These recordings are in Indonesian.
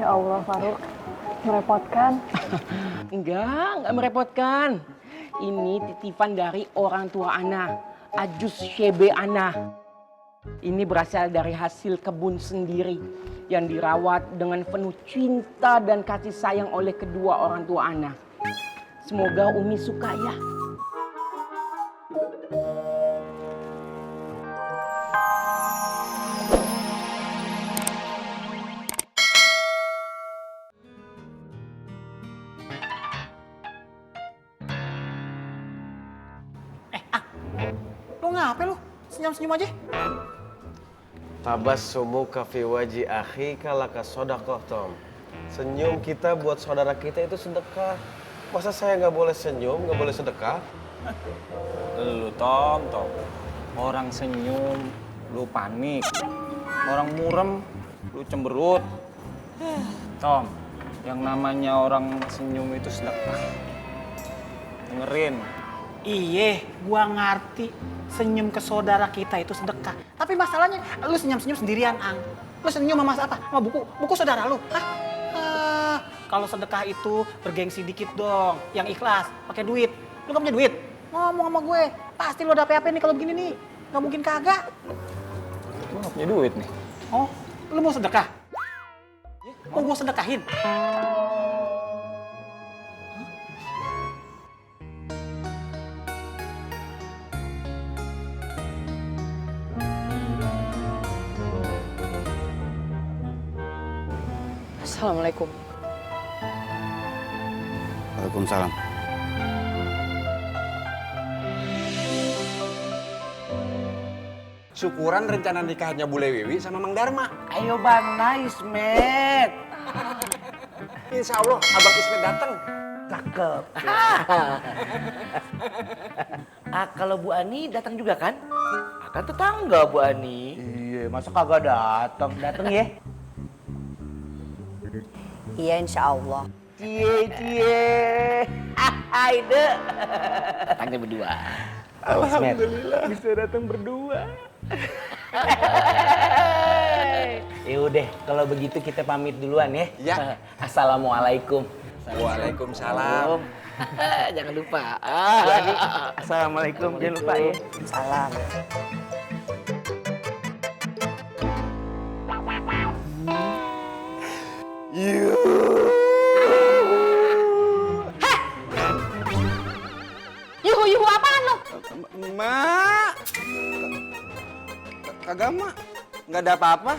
Ya Allah, Faruk. Merepotkan. Enggak merepotkan. Ini titipan dari orang tua Ana, Ajus Shebe Ana. Ini berasal dari hasil kebun sendiri yang dirawat dengan penuh cinta dan kasih sayang oleh kedua orang tua Ana. Semoga Umi suka ya. Lo ngapain lu? Senyum-senyum aja. Tabassumuka fi waji akhika laka sodaqah, Tom. Senyum kita buat saudara kita itu sedekah. Masa saya nggak boleh senyum, nggak boleh sedekah? Lu Tom. Orang senyum, lu panik. Orang murem, lu cemberut. Tom, yang namanya orang senyum itu sedekah. Dengerin. Iye, gua ngerti. Senyum ke saudara kita itu sedekah. Tapi masalahnya, lu senyum-senyum sendirian, Ang. Lu senyum sama apa? Sama buku saudara lu. Hah? Kalau sedekah itu bergengsi dikit dong. Yang ikhlas, pakai duit. Lu gak punya duit? Ngomong sama gue. Pasti lu ada apa-apa nih kalau begini nih. Gak mungkin kagak. Lu gak punya duit nih. Oh, lu mau sedekah? Mau gua sedekahin? Assalamualaikum. Waalaikumsalam. Syukuran rencana nikahnya Bule Wiwi sama Mang Darma. Ayo Bang, nice met. Insya Allah Abang Ismet datang. Cakep. Kalau Bu Ani datang juga kan? Akan tetangga Bu Ani. Iya, masa kagak datang? Datang ya? Iya, insya Allah. Cie. Hai deh. Datangnya berdua. Alhamdulillah bisa datang berdua. Ya udah, kalau begitu kita pamit duluan ya. Ya. Assalamualaikum. Waalaikumsalam. Jangan lupa. Assalamualaikum. Jangan lupa ya. Salam. Yuhu apaan lo? Mak. Kagak, Mak. Nggak ada apa-apa.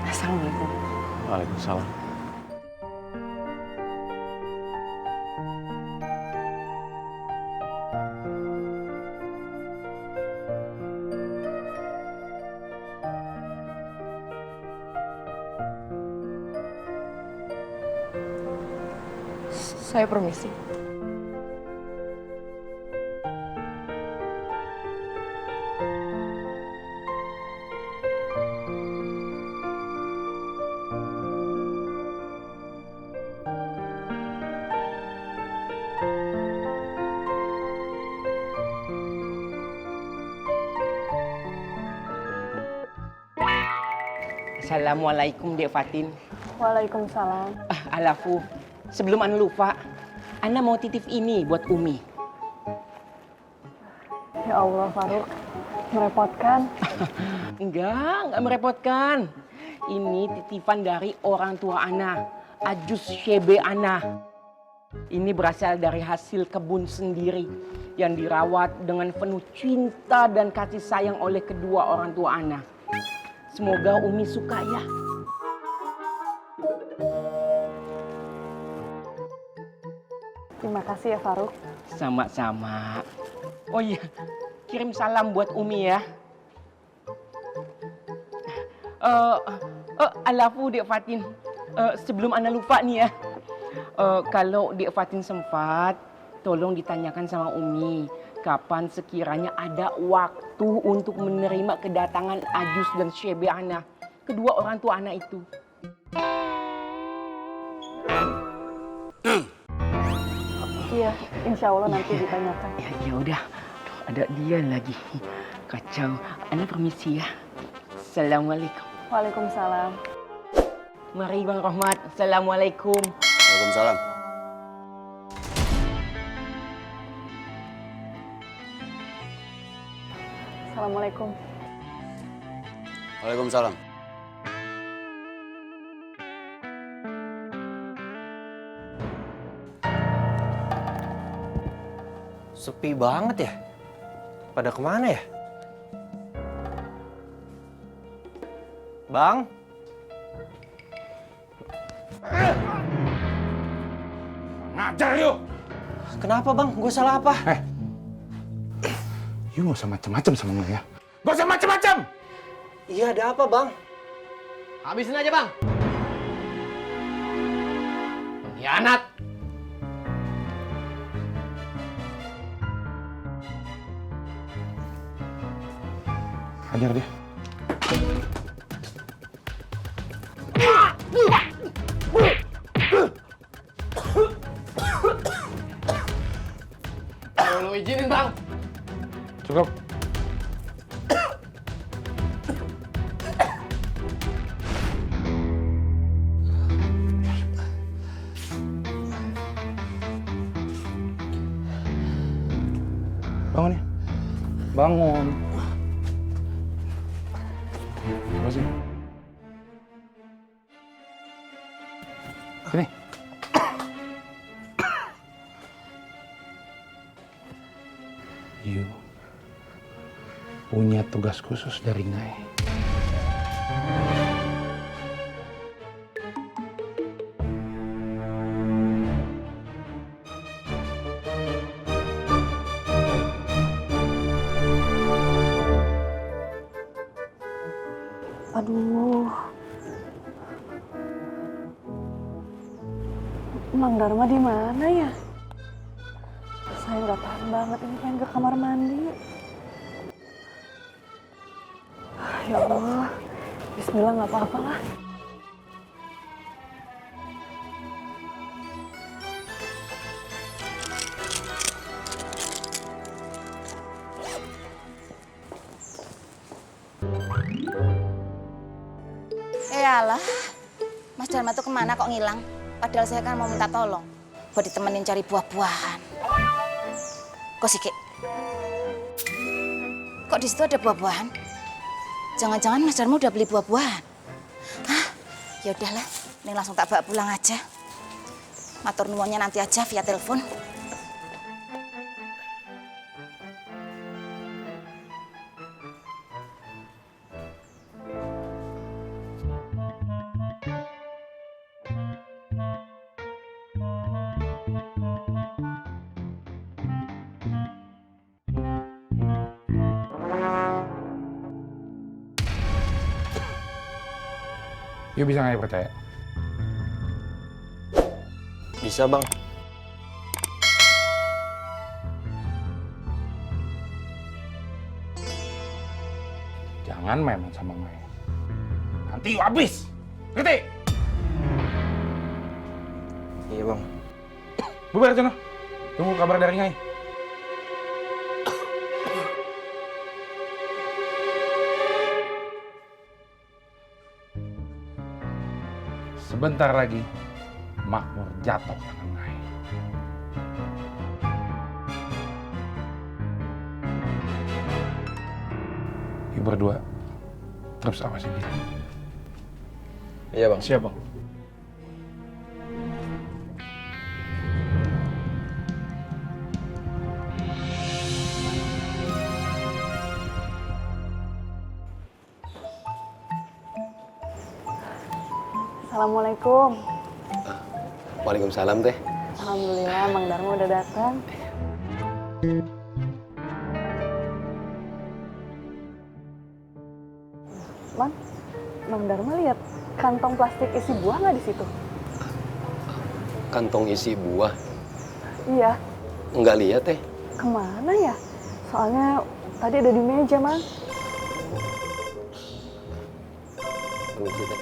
Assalamualaikum. Waalaikumsalam. Saya permisi. Assalamualaikum Dek Fatin. Waalaikumsalam. Alafu, sebelum Ana lupa, Ana mau titip ini buat Umi. Ya Allah, Faruk. Merepotkan. Enggak merepotkan. Ini titipan dari orang tua Ana, Ajus Shebe Ana. Ini berasal dari hasil kebun sendiri yang dirawat dengan penuh cinta dan kasih sayang oleh kedua orang tua Ana. Semoga Umi suka ya. Terima kasih ya, Faruk. Sama-sama. Oh iya, kirim salam buat Umi ya. Alafu Dek Fatin, sebelum Ana lupa nih ya. Kalau Dek Fatin sempat, tolong ditanyakan sama Umi, kapan sekiranya ada waktu untuk menerima kedatangan Ajus dan Syebe Ana, kedua orang tua Ana itu. Iya, insya Allah nanti ditanyakan. Ya udah, ada dia lagi. Kacau. Ana permisi ya. Assalamualaikum. Waalaikumsalam. Mari Bang Rahmat. Assalamualaikum. Waalaikumsalam. Assalamualaikum. Waalaikumsalam. Sepi banget ya. Pada kemana ya? Bang? Ngajar yuk! Kenapa bang? Gue salah apa? You nggak usah macem-macem sama gue ya. Gak usah macem-macem! Iya ada apa bang? Habisin aja bang. Pengkhianat. Hajar dia. Lu izinin bang. Cukup. Bangun ya. Bangun. Apa sih? Sini. You punya tugas khusus dari Ngai. Aduh. Mang Dharma di mana ya? Saya nggak tahan banget ini, pengen ke kamar mandi. Ya Allah, Bismillah nggak apa-apa lah. Alah, Mas Dharma tuh kemana kok ngilang? Padahal saya kan mau minta tolong buat ditemenin cari buah-buahan. Kok sih, Kek? Kok di situ ada buah-buahan? Jangan-jangan Mas Dharma udah beli buah-buahan? Hah? Ya udahlah, ini langsung tak bawa pulang aja. Matur nuwunnya nanti aja via telepon. You bisa nggak percaya? Bisa bang. Jangan main sama Ngai. Nanti you habis. Ngerti? Iya bang. Bubar sana. Tunggu kabar dari Ngai. Sebentar lagi Makmur jatuh tangan Ngai. You berdua terus awasin dia. Iya bang. Siap bang. Assalamualaikum. Waalaikumsalam teh. Alhamdulillah, Mang Dharma udah datang. Mang Dharma lihat kantong plastik isi buah nggak di situ? Kantong isi buah. Iya, Nggak lihat teh. Kemana ya? Soalnya tadi ada di meja, Mang. Permisi teh.